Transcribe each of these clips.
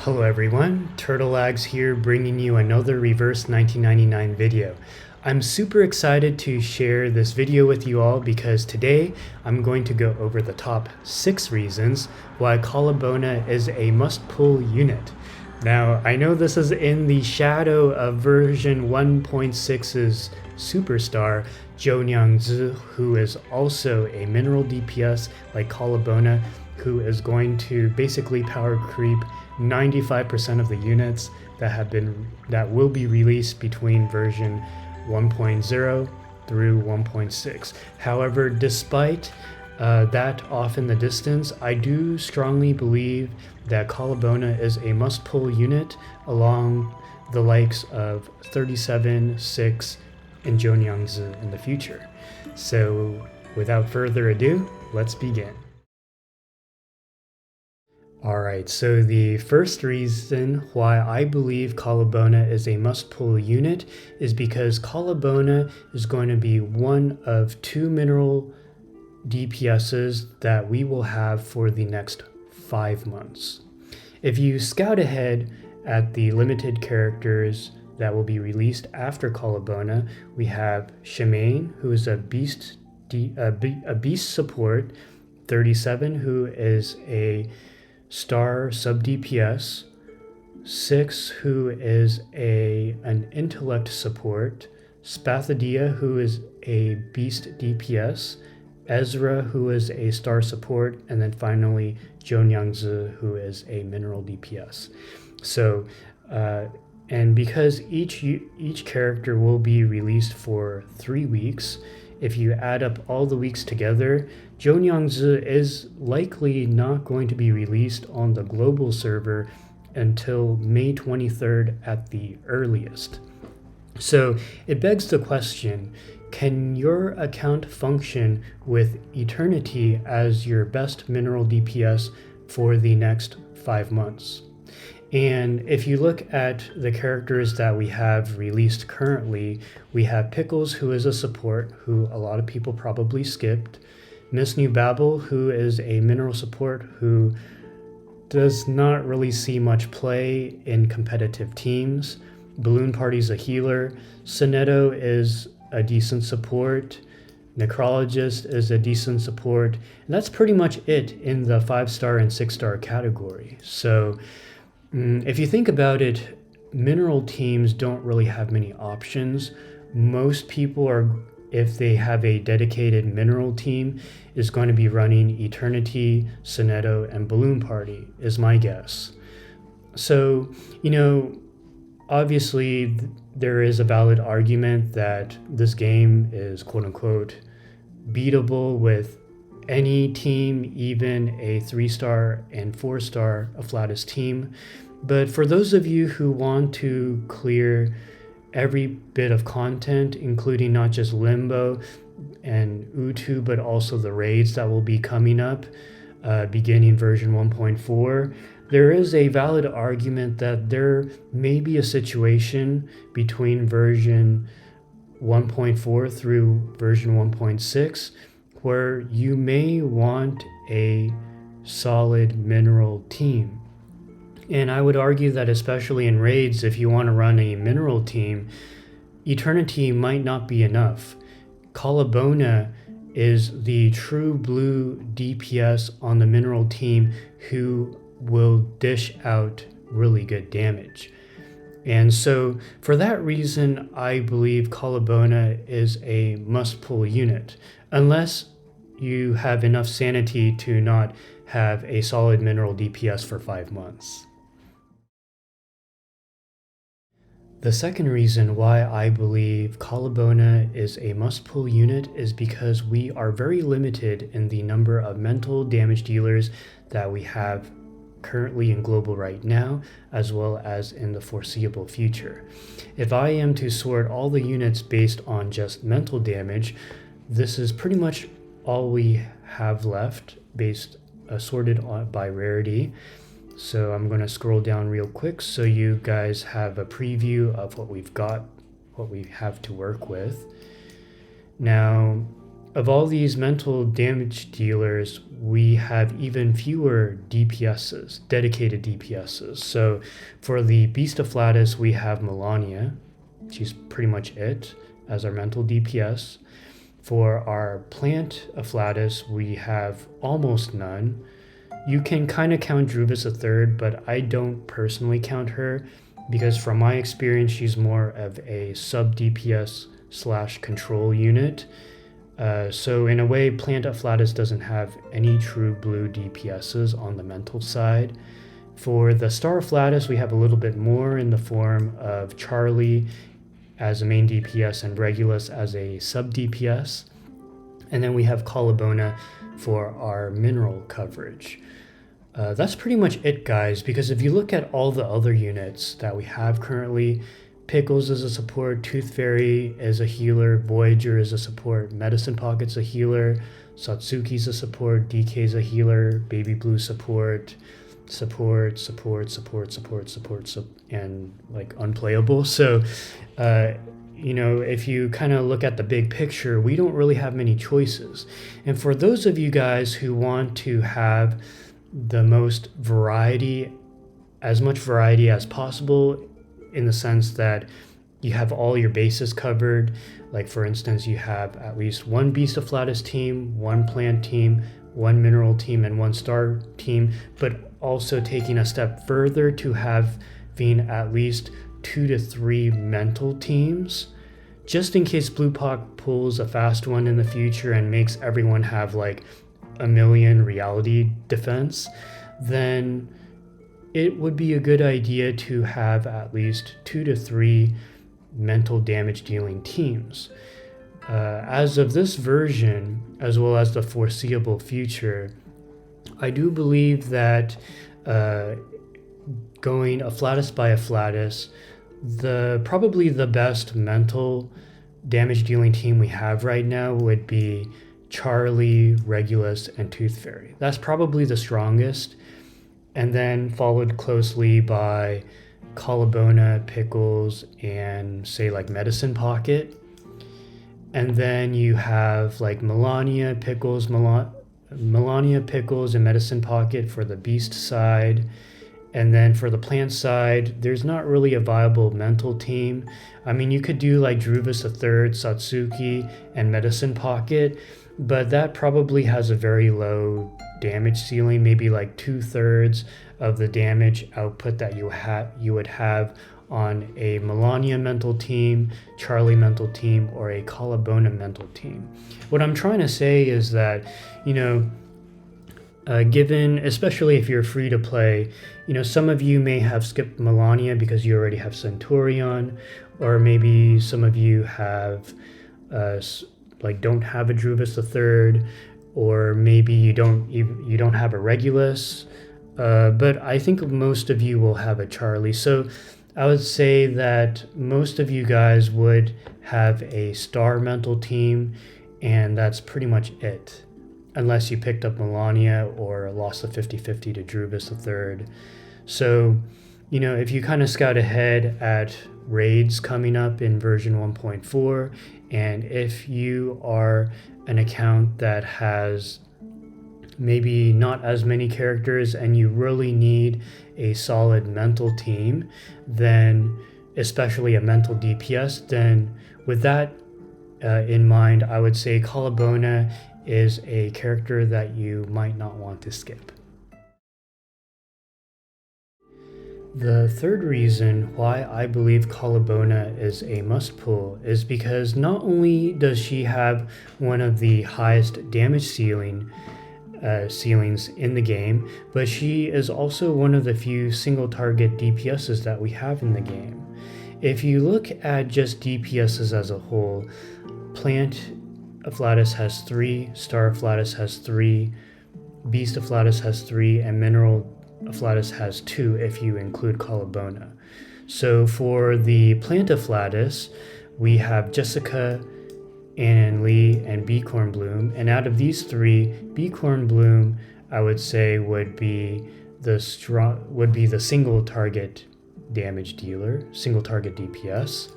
Hello everyone, Turtlelags here bringing you another Reverse 1999 video. I'm super excited to share this video with you all because today I'm going to go over the top 6 reasons why Kaalaa Baunaa is a must-pull unit. Now, I know this is in the shadow of version 1.6's superstar, Zhou, who is also a mineral DPS like Kaalaa Baunaa, who is going to basically power creep 95% of the units that will be released between version 1.0 through 1.6. However, despite that off in the distance, I do strongly believe that Kaalaa Baunaa is a must-pull unit along the likes of 37, 6, and Zhou in the future. So without further ado, let's begin. Alright, so the first reason why I believe Kaalaa Baunaa is a must-pull unit is because Kaalaa Baunaa is going to be one of 2 mineral DPSs that we will have for the next 5 months. If you scout ahead at the limited characters that will be released after Kaalaa Baunaa, we have Shemaine, who is a beast support, 37, who is a star sub DPS, 6, who is an intellect support, Spathadia, who is a beast DPS, Ezra, who is a star support, and then finally Zhou, who is a mineral DPS. So and because each character will be released for 3 weeks, if you add up all the weeks together, Zhou is likely not going to be released on the global server until May 23rd at the earliest. So it begs the question, can your account function with Eternity as your best mineral DPS for the next 5 months? And if you look at the characters that we have released currently, we have Pickles, who is a support, who a lot of people probably skipped. Miss New Babel, who is a mineral support, who does not really see much play in competitive teams. Balloon Party's a healer. Sonetto is a decent support. Necrologist is a decent support. And that's pretty much it in the 5-star and 6-star category. So if you think about it, mineral teams don't really have many options. Most people are, if they have a dedicated mineral team, is going to be running Eternity, Sonetto, and Balloon Party, is my guess. So, obviously there is a valid argument that this game is quote-unquote beatable with any team, even a 3-star and 4-star Afflatus team. But for those of you who want to clear every bit of content, including not just Limbo and Utu, but also the raids that will be coming up beginning version 1.4, there is a valid argument that there may be a situation between version 1.4 through version 1.6 where you may want a solid mineral team. And I would argue that especially in raids, if you want to run a mineral team, Eternity might not be enough. Kaalaa Baunaa is the true blue DPS on the mineral team who will dish out really good damage. And so for that reason, I believe Kaalaa Baunaa is a must-pull unit, unless you have enough sanity to not have a solid mineral DPS for 5 months. The second reason why I believe Kaalaa Baunaa is a must-pull unit is because we are very limited in the number of mental damage dealers that we have currently in global right now, as well as in the foreseeable future. If I am to sort all the units based on just mental damage, this is pretty much all we have left sorted by rarity. So I'm going to scroll down real quick so you guys have a preview of what we've got, what we have to work with. Now, of all these mental damage dealers, we have even fewer DPSs, dedicated DPSs. So for the Beast Afflatus, we have Melania. She's pretty much it as our mental DPS. For our Plant Afflatus, we have almost none. You can kind of count Druvis III, but I don't personally count her because from my experience, she's more of a sub DPS / control unit. So in a way, Plant Afflatus doesn't have any true blue DPSs on the mental side. For the Star Afflatus, we have a little bit more in the form of Charlie as a main DPS and Regulus as a sub DPS. And then we have Kaalaa Baunaa for our mineral coverage. That's pretty much it, guys, because if you look at all the other units that we have currently, Pickles is a support, Tooth Fairy is a healer, Voyager is a support, Medicine Pocket's a healer, Satsuki's a support, DK's a healer, Baby Blue support, and like unplayable. So, if you kind of look at the big picture, we don't really have many choices. And for those of you guys who want to have the most variety, as much variety as possible, in the sense that you have all your bases covered, like for instance, you have at least one Beast Afflatus team, one Plant team, one Mineral team, and one Star team, but also taking a step further to having at least 2 to 3 mental teams, just in case Blue Pac pulls a fast one in the future and makes everyone have like a million reality defense, then it would be a good idea to have at least 2 to 3 mental damage dealing teams. As of this version, as well as the foreseeable future, I do believe that going Afflatus by Afflatus, probably the best mental damage dealing team we have right now would be Charlie, Regulus, and Tooth Fairy. That's probably the strongest, and then followed closely by Kaalaa Baunaa, Pickles, and say like Medicine Pocket. And then you have like Melania, Pickles, and Medicine Pocket for the Beast side. And then for the Plant side, there's not really a viable mental team. I mean, you could do like Druvis III, Satsuki, and Medicine Pocket, but that probably has a very low damage ceiling, maybe like 2/3 of the damage output that you would have on a Melania mental team, Charlie mental team, or a Kaalaa Baunaa mental team. What I'm trying to say is that, given, especially if you're free to play, some of you may have skipped Melania because you already have Centurion, or maybe some of you have don't have a Druvis III, or maybe you don't have a Regulus, but I think most of you will have a Charlie. So I would say that most of you guys would have a Star mental team, and that's pretty much it, unless you picked up Melania or lost the 50-50 to Druvis III. So, if you kind of scout ahead at raids coming up in version 1.4, and if you are an account that has maybe not as many characters and you really need a solid mental team, then especially a mental DPS, then with that in mind, I would say Kaalaa Baunaa is a character that you might not want to skip. The third reason why I believe Kaalaa Baunaa is a must pull is because not only does she have one of the highest damage ceilings in the game, but she is also one of the few single target DPSs that we have in the game. If you look at just DPSs as a whole, Plant Afflatus has 3, Star Afflatus has 3, Beast Afflatus has 3, and Mineral Afflatus has 2 if you include Kaalaa Baunaa. So for the Plant Afflatus, we have Jessica, Ann Lee, and Beacorn Bloom. And out of these 3, Beacorn Bloom, I would say, would be the single target damage dealer, single target DPS.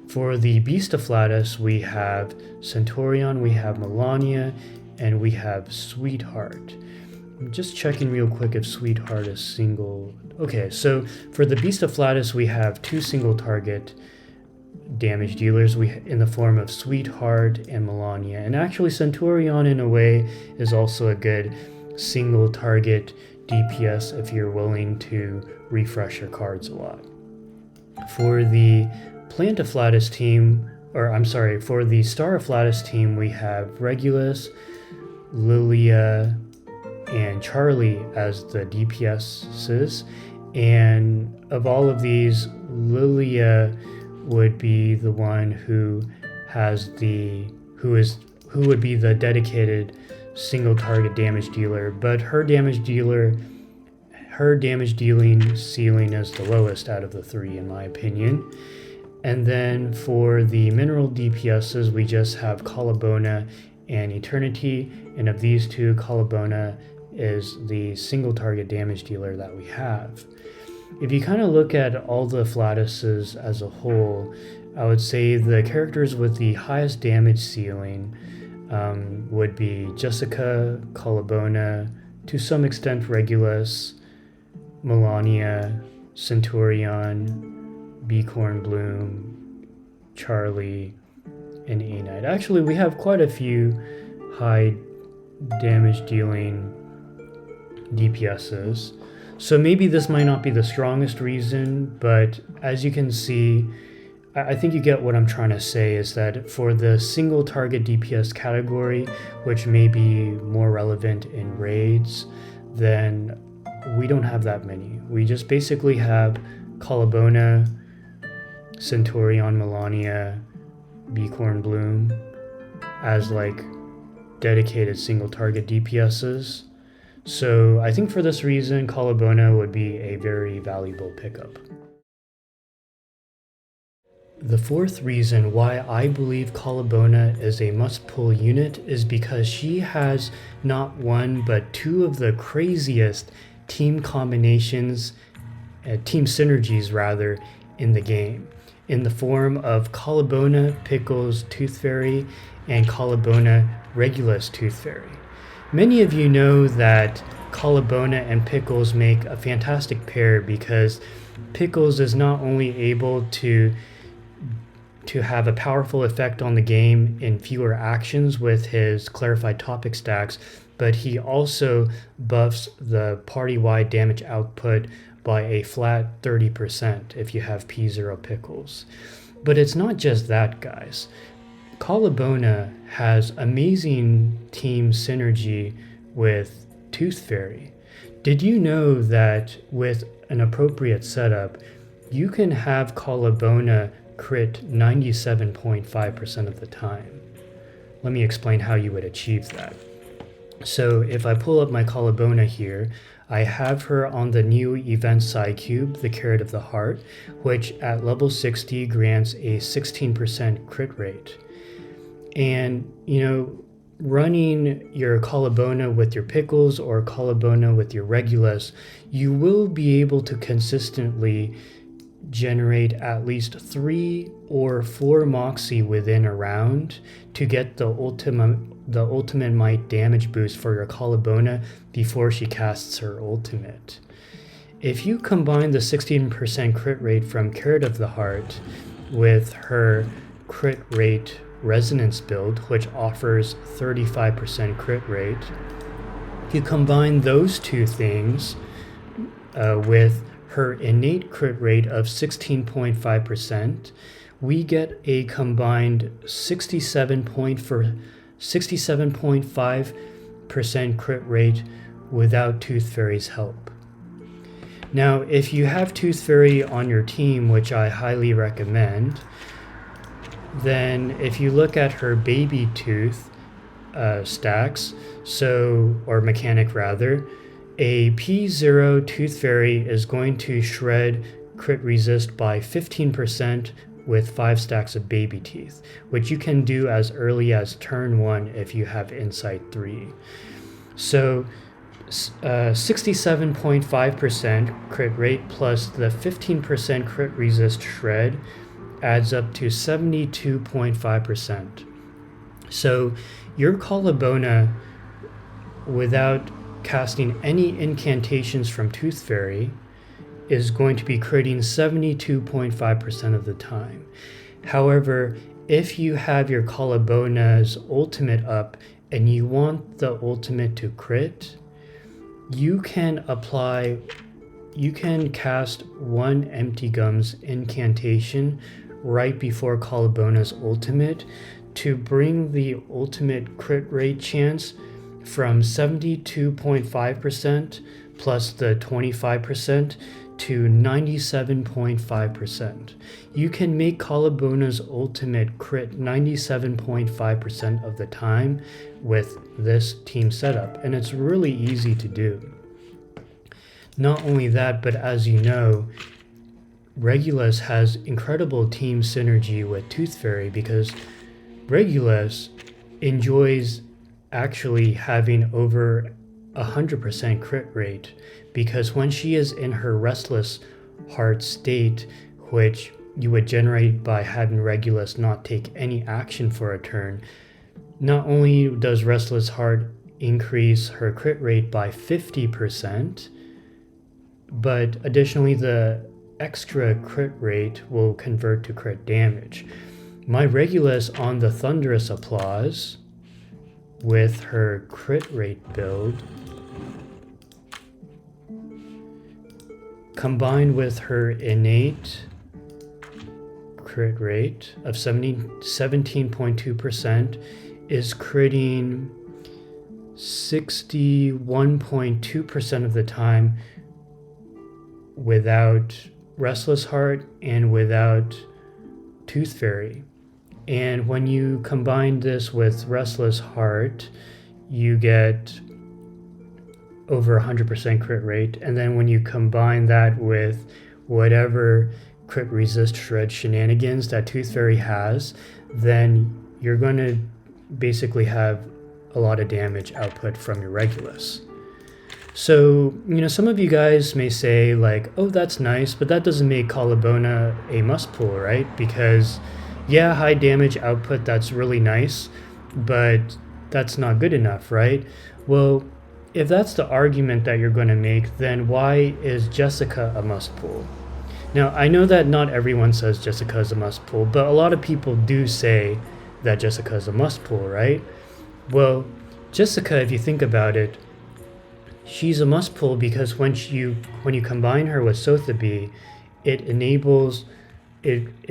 For the Beast Afflatus, we have Centurion, we have Melania, and we have Sweetheart. I'm just checking real quick if Sweetheart is single. Okay, so for the Beast Afflatus, we have 2 single target damage dealers in the form of Sweetheart and Melania. And actually, Centurion, in a way, is also a good single target DPS if you're willing to refresh your cards a lot. For the Plant Afflatus team, for the Star Afflatus team, we have Regulus, Lilia, and Charlie as the DPSs. And of all of these, Lilia would be the one who would be the dedicated single target damage dealer, but her damage dealing ceiling is the lowest out of the 3 in my opinion. And then for the mineral DPSs, we just have Kaalaa Baunaa and Eternity, and of these 2, Kaalaa Baunaa is the single target damage dealer that we have. If you kind of look at all the Afflatuses as a whole, I would say the characters with the highest damage ceiling would be Jessica, Kaalaa Baunaa, to some extent Regulus, Melania, Centurion, Beacorn Bloom, Charlie, and A-Knight. Actually, we have quite a few high damage dealing DPSs. So maybe this might not be the strongest reason, but as you can see, I think you get what I'm trying to say, is that for the single target DPS category, which may be more relevant in raids, then we don't have that many. We just basically have Kaalaa Baunaa, Centurion, Melania, Beacorn Bloom as like dedicated single target DPSs. So I think for this reason, Kaalaa Baunaa would be a very valuable pickup. The 4th reason why I believe Kaalaa Baunaa is a must-pull unit is because she has not 1 but 2 of the craziest team combinations, team synergies rather, in the game, in the form of Kaalaa Baunaa, Pickles, Tooth Fairy, and Kaalaa Baunaa, Regulus Tooth Fairy. Many of you know that Kaalaa Baunaa and Pickles make a fantastic pair because Pickles is not only able to have a powerful effect on the game in fewer actions with his clarified topic stacks, but he also buffs the party-wide damage output by a flat 30% if you have P0 Pickles. But it's not just that, guys. Kaalaa Baunaa has amazing team synergy with Tooth Fairy. Did you know that with an appropriate setup, you can have Kaalaa Baunaa crit 97.5% of the time? Let me explain how you would achieve that. So if I pull up my Kaalaa Baunaa here, I have her on the new event side cube, the Carrot of the Heart, which at level 60 grants a 16% crit rate. And, running your Kaalaa Baunaa with your Pickles or Kaalaa Baunaa with your Regulus, you will be able to consistently generate at least 3 or 4 Moxie within a round to get the ultimate might damage boost for your Kaalaa Baunaa before she casts her ultimate. If you combine the 16% crit rate from Carrot of the Heart with her crit rate Resonance build, which offers 35% crit rate, you combine those 2 things with her innate crit rate of 16.5%, we get a combined 67.5% crit rate without Tooth Fairy's help. Now, if you have Tooth Fairy on your team, which I highly recommend, then if you look at her baby tooth stacks, or mechanic rather, a P0 Tooth Fairy is going to shred crit resist by 15% with 5 stacks of baby teeth, which you can do as early as turn 1 if you have Insight 3. So 67.5% crit rate plus the 15% crit resist shred adds up to 72.5%. So your Kaalaa Baunaa, without casting any incantations from Tooth Fairy, is going to be critting 72.5% of the time. However, if you have your Kaalaa Baunaa's ultimate up and you want the ultimate to crit, you can cast one Empty Gums incantation right before Kaalaa Baunaa's ultimate to bring the ultimate crit rate chance from 72.5% plus the 25% to 97.5%. You can make Kaalaa Baunaa's ultimate crit 97.5% of the time with this team setup, and it's really easy to do. Not only that, but as you know, Regulus has incredible team synergy with Tooth Fairy because Regulus enjoys actually having over 100% crit rate, because when she is in her restless heart state, which you would generate by having Regulus not take any action for a turn, not only does restless heart increase her crit rate by 50%, but additionally the extra crit rate will convert to crit damage. My Regulus on the Thunderous Applause with her crit rate build, combined with her innate crit rate of 17.2%, is critting 61.2% of the time without Restless Heart and without Tooth Fairy. And when you combine this with Restless Heart, you get over 100% crit rate. And then when you combine that with whatever crit resist shred shenanigans that Tooth Fairy has, then you're going to basically have a lot of damage output from your Regulus. So, some of you guys may say like, oh, that's nice, but that doesn't make Kaalaa Baunaa a must pull, right? Because yeah, high damage output, that's really nice, but that's not good enough, right? Well, if that's the argument that you're going to make, then why is Jessica a must pull? Now, I know that not everyone says Jessica is a must pull, but a lot of people do say that Jessica is a must pull, right? Well, Jessica, if you think about it, she's a must pull because when you combine her with Sotheby, it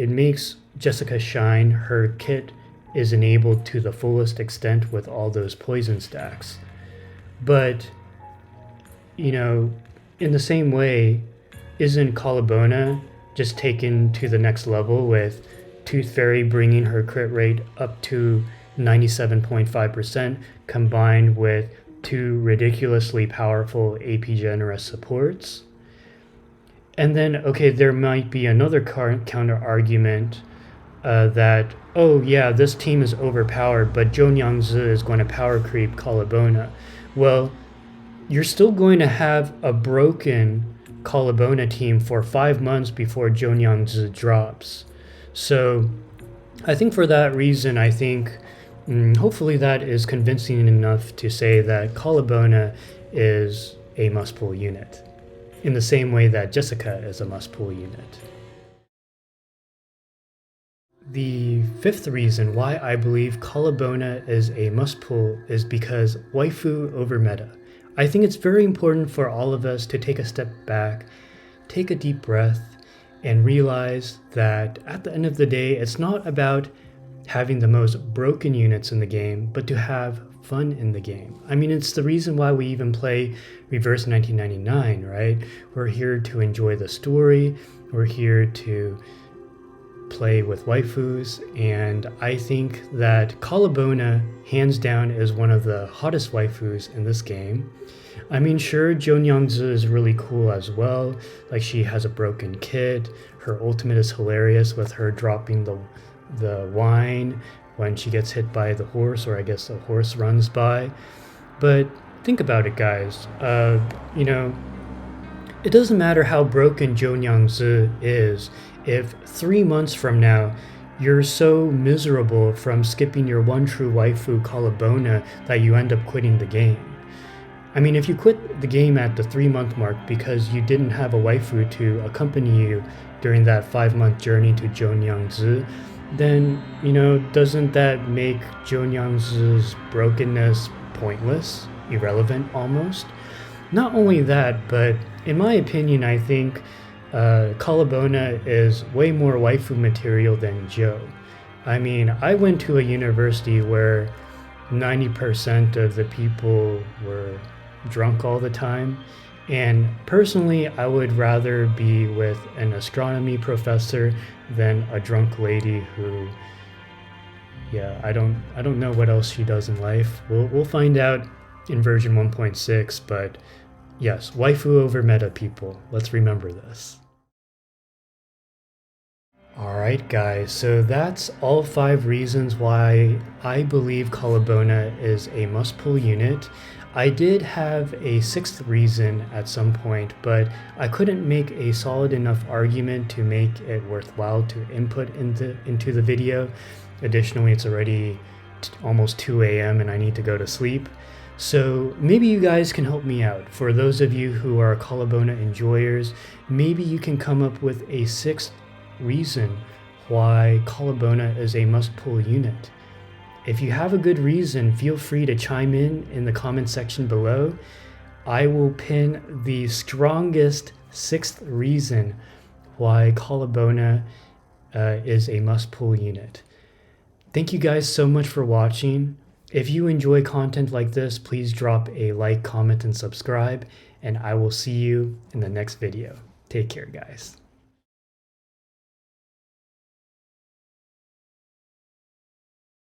makes Jessica shine. Her kit is enabled to the fullest extent with all those poison stacks. But, in the same way, isn't Kaalaa Baunaa just taken to the next level with Tooth Fairy bringing her crit rate up to 97.5% combined with two ridiculously powerful AP generous supports? And then, okay, there might be another counter argument that, oh yeah, this team is overpowered, but Zhou Nyangzi is going to power creep Kaalaa Baunaa. Well, you're still going to have a broken Kaalaa Baunaa team for 5 months before Zhou Nyangzi drops. So I think for that reason, hopefully that is convincing enough to say that Kaalaa Baunaa is a must-pull unit, in the same way that Jessica is a must-pull unit. The fifth reason why I believe Kaalaa Baunaa is a must-pull is because waifu over meta. I think it's very important for all of us to take a step back, take a deep breath, and realize that at the end of the day, it's not about having the most broken units in the game, but to have fun in the game. I mean, it's the reason why we even play Reverse 1999, right? We're here to enjoy the story, we're here to play with waifus, and I think that Kaalaa Baunaa, hands down, is one of the hottest waifus in this game. I mean, sure, Zhou Nyangzi is really cool as well. Like, she has a broken kit, her ultimate is hilarious with her dropping the wine when she gets hit by the horse, or I guess the horse runs by. But think about it, guys. it doesn't matter how broken Zhou is, if 3 months from now you're so miserable from skipping your one true waifu Kaalaa Baunaa that you end up quitting the game. I mean, if you quit the game at the 3-month mark because you didn't have a waifu to accompany you during that 5-month journey to Zhou, then, doesn't that make Zhou brokenness pointless, irrelevant almost? Not only that, but in my opinion, I think Kaalaa Baunaa is way more waifu material than Zhou. I mean, I went to a university where 90% of the people were drunk all the time, and personally I would rather be with an astronomy professor than a drunk lady who, I don't know what else she does in life. We'll find out in version 1.6, but yes, waifu over meta, people. Let's remember this. Alright guys, so that's all 5 reasons why I believe Kaalaa Baunaa is a must-pull unit. I did have a 6th reason at some point, but I couldn't make a solid enough argument to make it worthwhile to input into the video. Additionally, it's already almost 2 a.m. and I need to go to sleep. So maybe you guys can help me out. For those of you who are Kaalaa Baunaa enjoyers, maybe you can come up with a 6th reason why Kaalaa Baunaa is a must-pull unit. If you have a good reason, feel free to chime in the comment section below. I will pin the strongest 6th reason why Kaalaa Baunaa is a must-pull unit. Thank you guys so much for watching. If you enjoy content like this, please drop a like, comment, and subscribe, and I will see you in the next video. Take care, guys.